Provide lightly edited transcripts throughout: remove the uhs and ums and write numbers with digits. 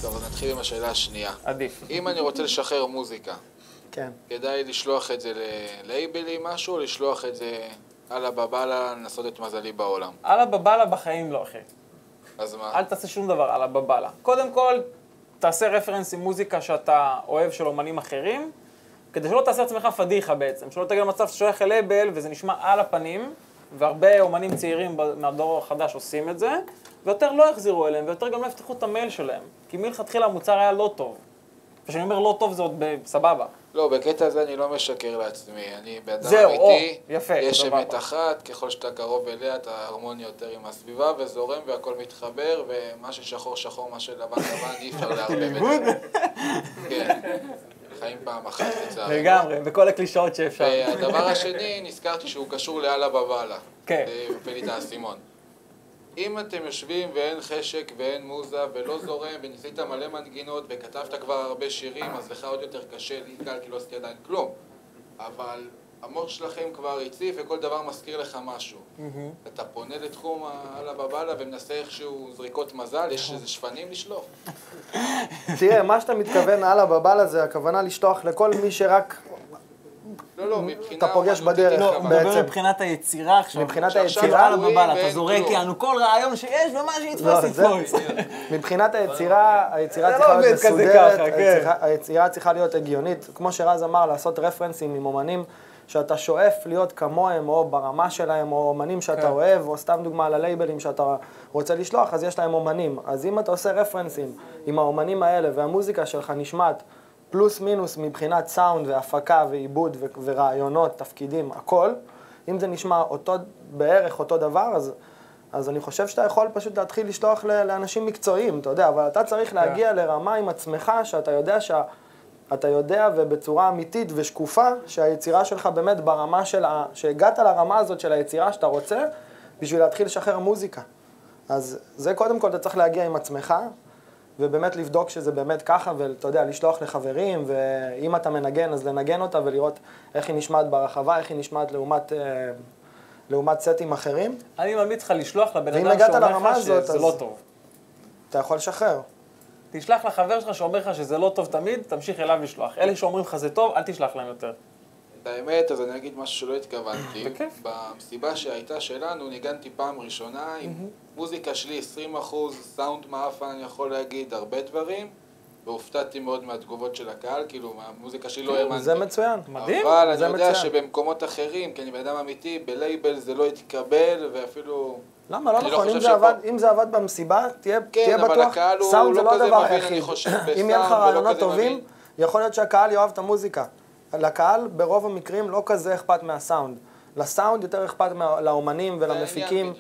טוב, אז נתחיל עם השאלה השנייה. עדיף. אם אני רוצה לשחרר מוזיקה, כן. כדאי לשלוח את זה ללייבלים משהו, או לשלוח את זה הלאה בבאללה, לנסות את מזלי בעולם? הלאה בבאללה בחיים לא, אחי. אז מה? אל תעשה שום דבר הלאה בבאללה. קודם כל, תעשה רפרנס עם מוזיקה שאתה אוהב של אומנים אחרים, כדי שלא תעשה עצמך פדיחה בעצם, שלא תגיע למצב ששולח ללייבל וזה נשמע על הפנים, והרבה אומנים צעירים מהדור החדש עושים את זה, ויותר לא יחזירו אליהם, ויותר גם לא יפתחו את המייל שלהם, כי מלכתחילה המוצר היה לא טוב. וכשאני אומר לא טוב זה עוד בסבבה. לא, בקטע הזה אני לא משקר לעצמי, אני באדם זהו, אמיתי, יפה, יש סבבה. אמת אחת, ככל שאתה קרוב אליה, אתה הרמוני יותר עם הסביבה, וזורם והכל מתחבר, ומה ששחור שחור, מה שלבן לבן, אי אפשר לערבב את זה. כן, חיים פעם אחת לצערנו. לגמרי, בכל הקלישאות שאפשר. והדבר השני, נזכרתי שהוא קשור לאללה בבאללה. כן. ופלי את האסימון. אם אתם יושבים ואין חשק ואין מוזה ולא זורם וניסית מלא מנגינות וכתבת כבר הרבה שירים, אז לך עוד יותר קשה, לי קל כי לא עשיתי עדיין כלום. אבל המוח שלכם כבר הציף וכל דבר מזכיר לך משהו. אתה פונה לתחום הלאה בבאללה ומנסה איכשהו זריקות מזל, יש איזה שפנים לשלוח. תראה, מה שאתה מתכוון הלאה בבאללה זה הכוונה לשלוח לכל מי שרק לא, מבחינה... אתה פוגש בדרך. לא, הוא מדבר מבחינת היצירה עכשיו. מבחינת היצירה, הלאה בבאללה, אתה זורק יענו כל רעיון שיש ומה שיתפוס יתפוס. מבחינת היצירה, היצירה זה צריכה לא להיות עובד כזה מסודרת, ככה, כן. היצירה צריכה להיות הגיונית. כמו שרז אמר, לעשות רפרנסים עם אומנים שאתה שואף להיות כמוהם, או ברמה שלהם, או אומנים שאתה אוהב, או סתם דוגמה ללייבלים שאתה רוצה לשלוח, אז יש להם אומנים. אז אם אתה עושה רפרנסים עם האומנים האלה, והמוזיקה שלך נשמעת פלוס מינוס מבחינת סאונד והפקה ועיבוד ורעיונות, תפקידים, הכל, אם זה נשמע בערך אותו דבר, אז אני חושב שאתה יכול פשוט להתחיל לשלוח לאנשים מקצועיים, אתה יודע, אבל אתה צריך להגיע לרמה עם עצמך, שאתה יודע ובצורה אמיתית ושקופה, שהיצירה שלך באמת ברמה שהגעת לרמה הזאת של היצירה שאתה רוצה, בשביל להתחיל לשחרר מוזיקה. אז זה קודם כל אתה צריך להגיע עם עצמך, ובאמת לבדוק שזה באמת ככה, ואתה יודע, לשלוח לחברים, ואם אתה מנגן, אז לנגן אותה ולראות איך היא נשמעת ברחבה, איך היא נשמעת לעומת סטים אחרים. אני ממליץ לך לשלוח לבן ואם אדם הגעת שאומר לרמה לך הזאת, שזה אז לא טוב. אתה יכול לשחרר. תשלח לחבר שלך שאומר לך שזה לא טוב תמיד, תמשיך אליו לשלוח. אלה שאומרים לך זה טוב, אל תשלח להם יותר. את האמת, אז אני אגיד משהו שלא התכוונתי. בכיף. במסיבה שהייתה שלנו, ניגנתי פעם ראשונה עם מוזיקה שלי 20%, סאונד מאפן, אני יכול להגיד הרבה דברים, והופתעתי מאוד מהתגובות של הקהל, כאילו, מהמוזיקה שלי לא האמנתי. זה מצוין. מדהים. אבל אני יודע שבמקומות אחרים, כי אני בן אדם אמיתי, בלייבל זה לא יתקבל, ואפילו... למה? לא נכון, אם זה עבד במסיבה, תהיה בטוח, סאונד זה לא הדבר היחיד. אם יהיה לך רעיונות טובים, יכול להיות שהקהל יאהב את המוזיקה. לקהל ברוב המקרים לא כזה אכפת מהסאונד. לסאונד יותר אכפת לאומנים ולמפיקים.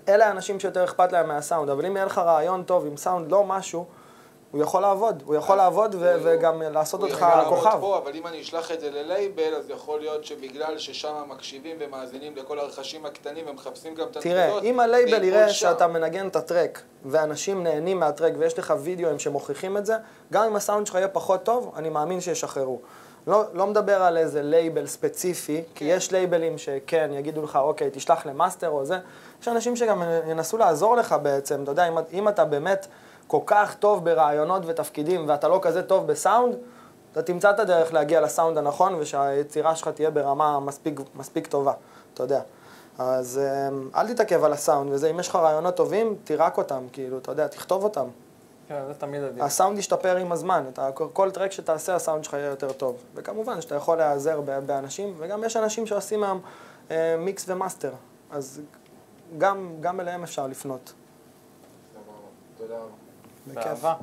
אלה האנשים שיותר אכפת להם מהסאונד. אבל אם יהיה לך רעיון טוב עם סאונד לא משהו, הוא יכול לעבוד. הוא יכול לעבוד וגם לעשות אותך כוכב. אבל אם אני אשלח את זה ללייבל, אז יכול להיות שבגלל ששם מקשיבים ומאזינים לכל הרכשים הקטנים ומחפשים גם את הנקודות. תראה, אם הלייבל יראה שאתה מנגן את הטרק, ואנשים נהנים מהטרק ויש לך וידאוים שמוכיחים את זה, גם אם הסאונד שלך יהיה פחות טוב, אני מאמין שישחררו. לא מדבר על איזה לייבל ספציפי, כי יש לייבלים שכן, יגידו לך, אוקיי, תשלח למאסטר או זה. יש אנשים שגם ינסו לעזור לך בעצם, אתה יודע, אם אתה באמת כל כך טוב ברעיונות ותפקידים, ואתה לא כזה טוב בסאונד, אתה תמצא את הדרך להגיע לסאונד הנכון, ושהיצירה שלך תהיה ברמה מספיק טובה, אתה יודע. אז אל תתעכב על הסאונד וזה, אם יש לך רעיונות טובים, תירק אותם, כאילו, אתה יודע, תכתוב אותם. כן, זה תמיד עדיף. הסאונד ישתפר עם הזמן, כל טרק שתעשה, הסאונד שלך יהיה יותר טוב. וכמובן שאתה יכול להיעזר באנשים, וגם יש אנשים שעושים מהם מיקס ומאסטר, אז גם אליהם אפשר לפנות. תודה רבה. בכיף. באהבה.